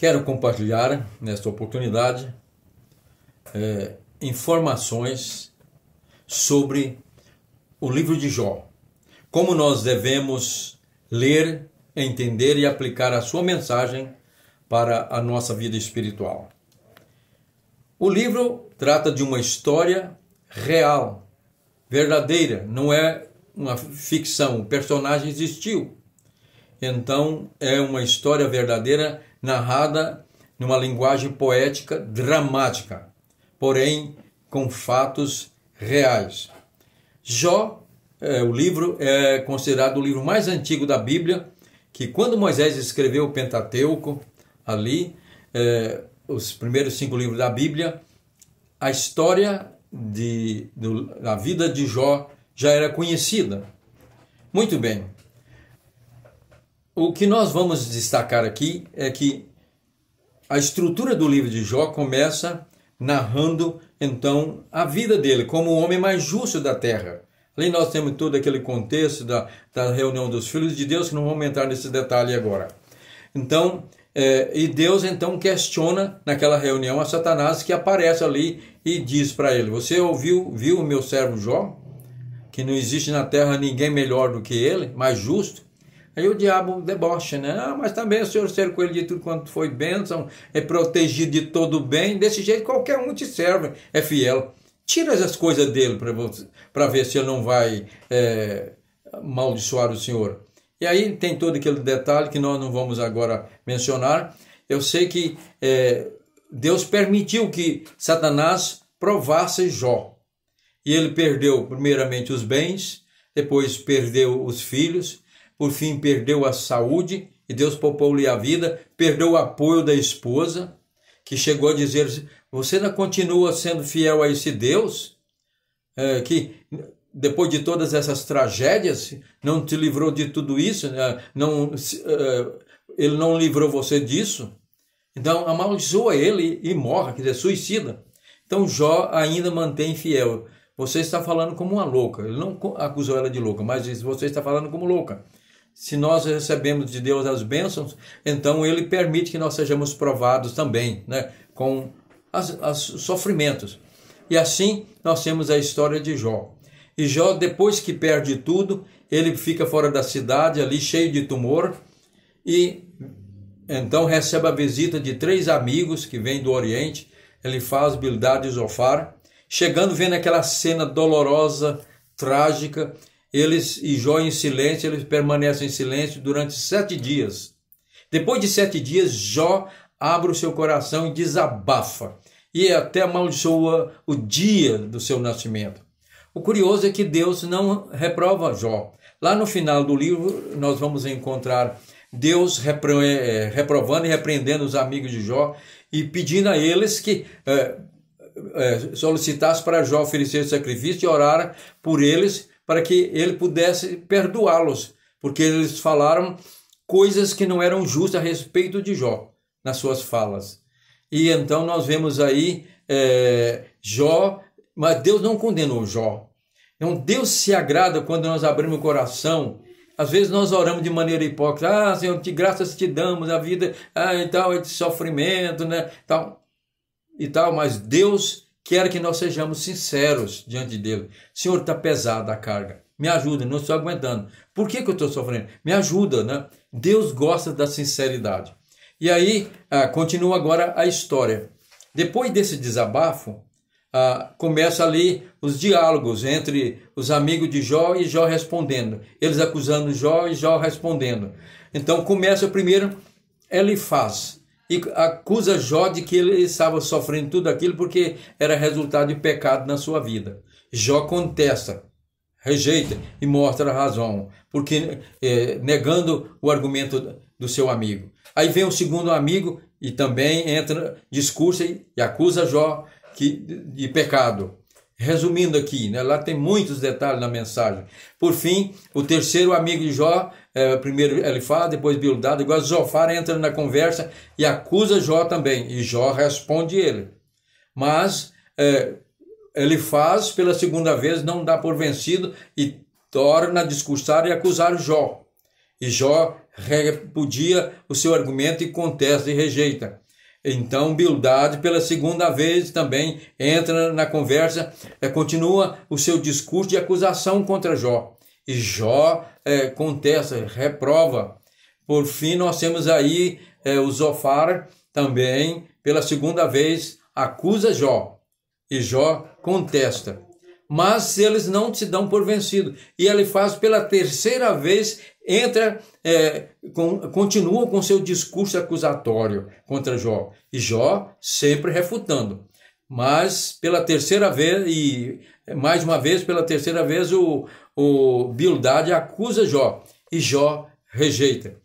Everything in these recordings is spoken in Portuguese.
Quero compartilhar nesta oportunidade informações sobre o livro de Jó. Como nós devemos ler, entender e aplicar a sua mensagem para a nossa vida espiritual. O livro trata de uma história real, verdadeira, não é uma ficção, o personagem existiu. Então é uma história verdadeira narrada numa linguagem poética dramática, porém com fatos reais. Jó, o livro é considerado o livro mais antigo da Bíblia, que quando Moisés escreveu o Pentateuco, ali, os primeiros 5 livros da Bíblia, a história da vida de Jó já era conhecida. Muito bem. O que nós vamos destacar aqui é que a estrutura do livro de Jó começa narrando, então, a vida dele como o homem mais justo da terra. Ali nós temos todo aquele contexto da reunião dos filhos de Deus, que não vamos entrar nesse detalhe agora. Então, e Deus então questiona naquela reunião a Satanás, que aparece ali e diz para ele: você viu o meu servo Jó? Que não existe na terra ninguém melhor do que ele, mais justo. Aí o diabo debocha, né? Mas também o Senhor cercou ele de tudo quanto foi bênção, é protegido de todo o bem, desse jeito qualquer um te serve, é fiel. Tira as coisas dele para ver se ele não vai amaldiçoar o Senhor. E aí tem todo aquele detalhe que nós não vamos agora mencionar. Eu sei que Deus permitiu que Satanás provasse Jó. E ele perdeu primeiramente os bens, depois perdeu os filhos, por fim perdeu a saúde, e Deus poupou-lhe a vida, perdeu o apoio da esposa, que chegou a dizer: você não continua sendo fiel a esse Deus, que depois de todas essas tragédias, não te livrou de tudo isso, ele não livrou você disso? Então amaldiçoa ele e morra, quer dizer, suicida. Então Jó ainda mantém fiel. Você está falando como uma louca. Ele não acusou ela de louca, mas disse: você está falando como louca. Se nós recebemos de Deus as bênçãos, então Ele permite que nós sejamos provados também, né, com os sofrimentos. E assim nós temos a história de Jó. E Jó, depois que perde tudo, ele fica fora da cidade, ali cheio de tumor, e então recebe a visita de 3 amigos que vêm do Oriente, Elifaz, Bildad e Zofar. Chegando, vendo aquela cena dolorosa, trágica, e Jó em silêncio, eles permanecem em silêncio durante 7 dias. Depois de 7 dias, Jó abre o seu coração e desabafa, e até amaldiçoa o dia do seu nascimento. O curioso é que Deus não reprova Jó. Lá no final do livro, nós vamos encontrar Deus reprovando e repreendendo os amigos de Jó e pedindo a eles que solicitasse para Jó oferecer sacrifício e orar por eles, para que ele pudesse perdoá-los, porque eles falaram coisas que não eram justas a respeito de Jó, nas suas falas. E então nós vemos aí Jó, mas Deus não condenou Jó. Então Deus se agrada quando nós abrimos o coração. Às vezes nós oramos de maneira hipócrita: Senhor, de graças te damos, a vida e tal, é de sofrimento, né, tal, mas Deus quer que nós sejamos sinceros diante dele. Senhor, está pesada a carga, me ajuda, não estou aguentando. Por que eu estou sofrendo? Me ajuda, né? Deus gosta da sinceridade. E aí continua agora a história. Depois desse desabafo, começa ali os diálogos entre os amigos de Jó e Jó respondendo. Eles acusando Jó e Jó respondendo. Então começa primeiro Elifaz, e acusa Jó de que ele estava sofrendo tudo aquilo porque era resultado de pecado na sua vida. Jó contesta, rejeita e mostra a razão, porque negando o argumento do seu amigo. Aí vem o segundo amigo e também entra, discursa e acusa Jó de pecado. Resumindo aqui, né, lá tem muitos detalhes na mensagem. Por fim, o terceiro amigo de Jó, primeiro Elifaz, depois Bildad, agora Zofar entra na conversa e acusa Jó também. E Jó responde ele. Mas Elifaz, pela segunda vez, não dá por vencido e torna a discursar e acusar Jó. E Jó repudia o seu argumento e contesta e rejeita. Então Bildade, pela segunda vez, também entra na conversa, continua o seu discurso de acusação contra Jó. E Jó contesta, reprova. Por fim, nós temos aí o Zofar também, pela segunda vez, acusa Jó. E Jó contesta. Mas eles não se dão por vencido. E ele faz pela terceira vez, continua com seu discurso acusatório contra Jó. E Jó sempre refutando. Mas pela terceira vez, e mais uma vez, pela terceira vez, o Bildade acusa Jó. E Jó rejeita.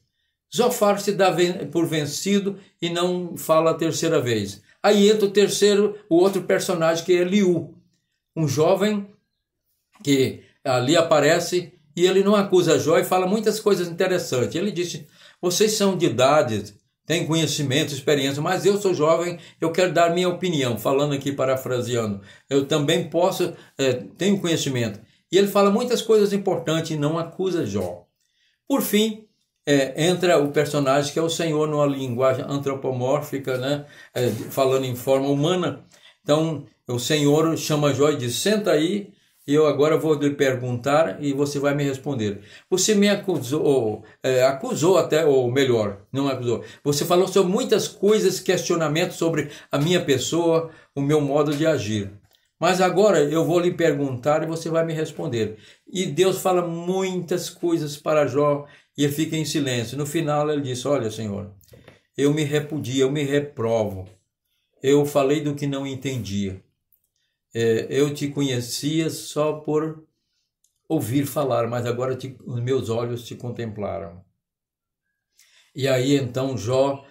Zofar se dá por vencido e não fala a terceira vez. Aí entra o outro personagem, que é Eliú, um jovem que ali aparece e ele não acusa Jó e fala muitas coisas interessantes. Ele disse: vocês são de idade, têm conhecimento, experiência, mas eu sou jovem, eu quero dar minha opinião, falando aqui, parafraseando. Eu também tenho conhecimento. E ele fala muitas coisas importantes e não acusa Jó. Por fim, entra o personagem que é o Senhor numa linguagem antropomórfica, né? Falando em forma humana. Então, o Senhor chama Jó e diz: senta aí, e eu agora vou lhe perguntar e você vai me responder. Você me acusou até, ou melhor, não acusou. Você falou sobre muitas coisas, questionamentos sobre a minha pessoa, o meu modo de agir. Mas agora eu vou lhe perguntar e você vai me responder. E Deus fala muitas coisas para Jó e ele fica em silêncio. No final ele diz: olha, Senhor, eu me repudio, eu me reprovo. Eu falei do que não entendia. Eu te conhecia só por ouvir falar, mas agora os meus olhos te contemplaram. E aí então Jó,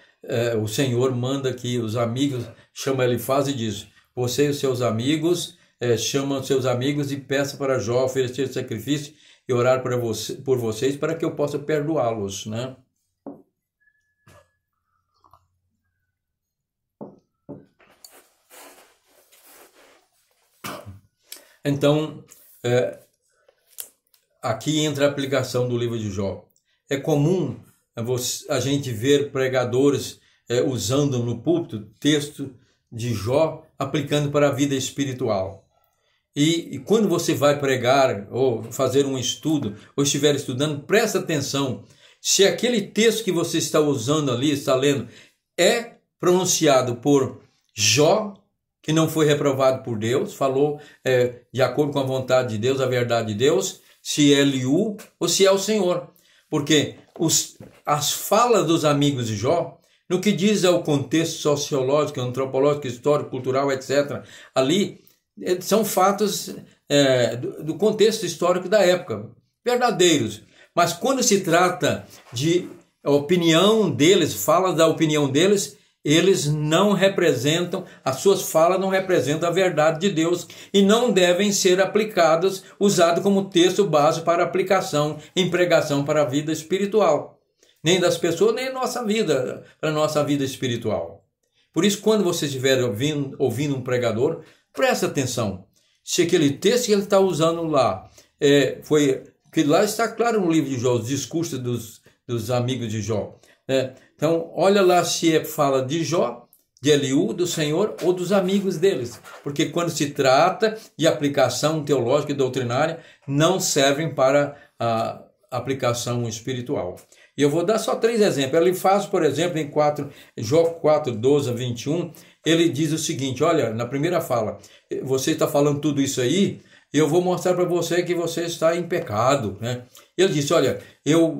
o Senhor manda que os amigos chamam Elifaz e diz: você e os seus amigos, chamam seus amigos e peça para Jó oferecer sacrifício e orar por vocês para que eu possa perdoá-los, né? Então, aqui entra a aplicação do livro de Jó. É comum a gente ver pregadores usando no púlpito texto de Jó aplicando para a vida espiritual. E quando você vai pregar ou fazer um estudo, ou estiver estudando, presta atenção se aquele texto que você está usando ali, está lendo, é pronunciado por Jó, que não foi reprovado por Deus, falou de acordo com a vontade de Deus, a verdade de Deus, se é Eliú ou se é o Senhor. Porque as falas dos amigos de Jó, no que diz ao contexto sociológico, antropológico, histórico, cultural, etc., ali são fatos do contexto histórico da época, verdadeiros. Mas quando se trata de opinião deles, fala da opinião deles, eles não representam, as suas falas não representam a verdade de Deus e não devem ser aplicadas, usadas como texto base para aplicação em pregação para a vida espiritual. Nem das pessoas, nem nossa vida, para a nossa vida espiritual. Por isso, quando você estiver ouvindo um pregador, presta atenção. Se aquele texto que ele está usando lá, que lá está claro no livro de Jó, os discursos dos amigos de Jó. Então, olha lá se fala de Jó, de Eliú, do Senhor ou dos amigos deles. Porque quando se trata de aplicação teológica e doutrinária, não servem para a aplicação espiritual. E eu vou dar só 3 exemplos. Ele faz, por exemplo, em Jó 4, 12 a 21, ele diz o seguinte: olha, na primeira fala, você está falando tudo isso aí, eu vou mostrar para você que você está em pecado, né? Ele disse: olha,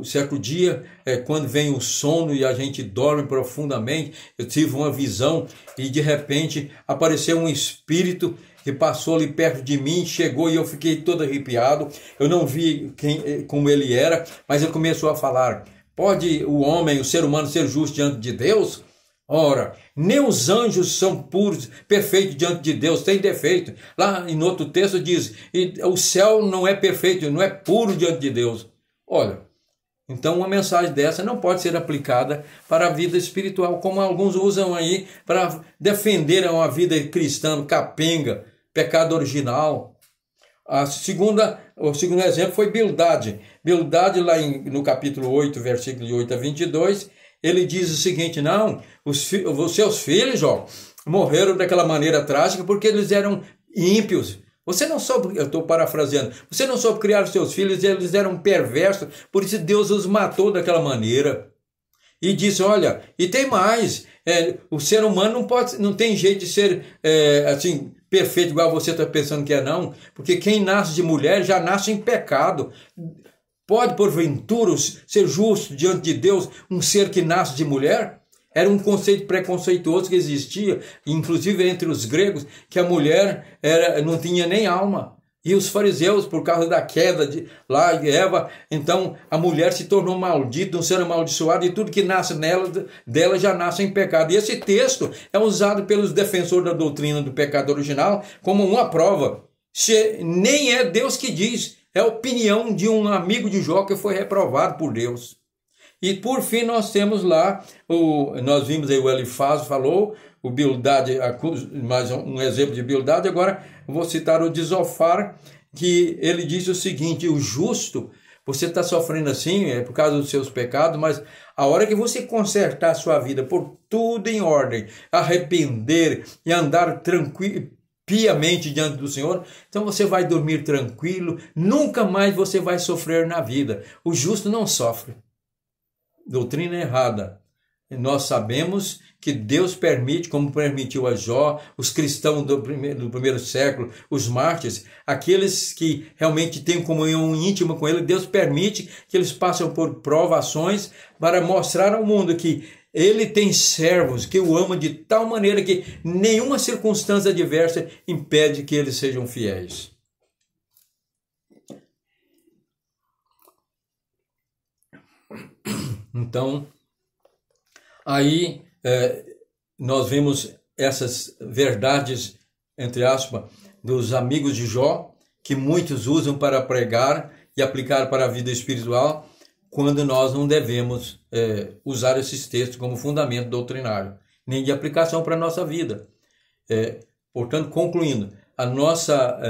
certo dia, quando vem o sono e a gente dorme profundamente, eu tive uma visão e de repente apareceu um espírito que passou ali perto de mim, chegou e eu fiquei todo arrepiado. Eu não vi como ele era, mas ele começou a falar: pode o homem, o ser humano, ser justo diante de Deus? Ora, nem os anjos são puros, perfeitos diante de Deus, tem defeito. Lá em outro texto diz: o céu não é perfeito, não é puro diante de Deus. Olha, então uma mensagem dessa não pode ser aplicada para a vida espiritual, como alguns usam aí para defender uma vida cristã capenga, pecado original. O segundo exemplo foi Bildade. Bildade, lá no capítulo 8, versículo de 8 a 22, ele diz o seguinte: não, os seus filhos, ó, morreram daquela maneira trágica porque eles eram ímpios. Você não soube, eu estou parafraseando, você não soube criar os seus filhos, eles eram perversos, por isso Deus os matou daquela maneira. E diz, olha, e tem mais, o ser humano não tem jeito de ser assim, perfeito igual você está pensando que é, não, porque quem nasce de mulher já nasce em pecado. Pode, porventura, ser justo diante de Deus um ser que nasce de mulher? Era um conceito preconceituoso que existia, inclusive entre os gregos, que a mulher não tinha nem alma. E os fariseus, por causa da queda de Eva, então a mulher se tornou maldita, um ser amaldiçoado, e tudo que nasce dela já nasce em pecado. E esse texto é usado pelos defensores da doutrina do pecado original como uma prova. Nem é Deus que diz, é a opinião de um amigo de Jó que foi reprovado por Deus. E por fim nós temos lá, nós vimos aí o Elifaz falou, o Bildade, mais um exemplo de Bildade. Agora vou citar o de Zofar, que ele diz o seguinte: o justo, você está sofrendo assim, é por causa dos seus pecados, mas a hora que você consertar a sua vida, por tudo em ordem, arrepender e andar tranquilo, piamente diante do Senhor, então você vai dormir tranquilo, nunca mais você vai sofrer na vida. O justo não sofre. Doutrina errada. Nós sabemos que Deus permite, como permitiu a Jó, os cristãos do primeiro século, os mártires, aqueles que realmente têm comunhão íntima com Ele, Deus permite que eles passem por provações para mostrar ao mundo que Ele tem servos que o amam de tal maneira que nenhuma circunstância adversa impede que eles sejam fiéis. Então, aí nós vemos essas verdades, entre aspas, dos amigos de Jó, que muitos usam para pregar e aplicar para a vida espiritual, quando nós não devemos usar esses textos como fundamento doutrinário, nem de aplicação para a nossa vida. Portanto, concluindo, a nossa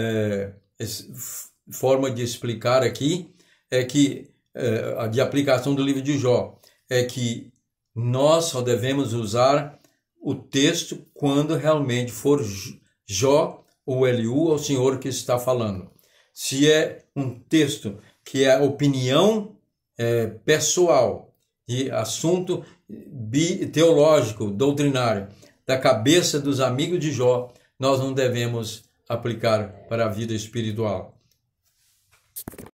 forma de explicar aqui é que de aplicação do livro de Jó é que nós só devemos usar o texto quando realmente for Jó ou Eliú, ou o Senhor que está falando. Se é um texto que é opinião pessoal de assunto teológico, doutrinário, da cabeça dos amigos de Jó, nós não devemos aplicar para a vida espiritual.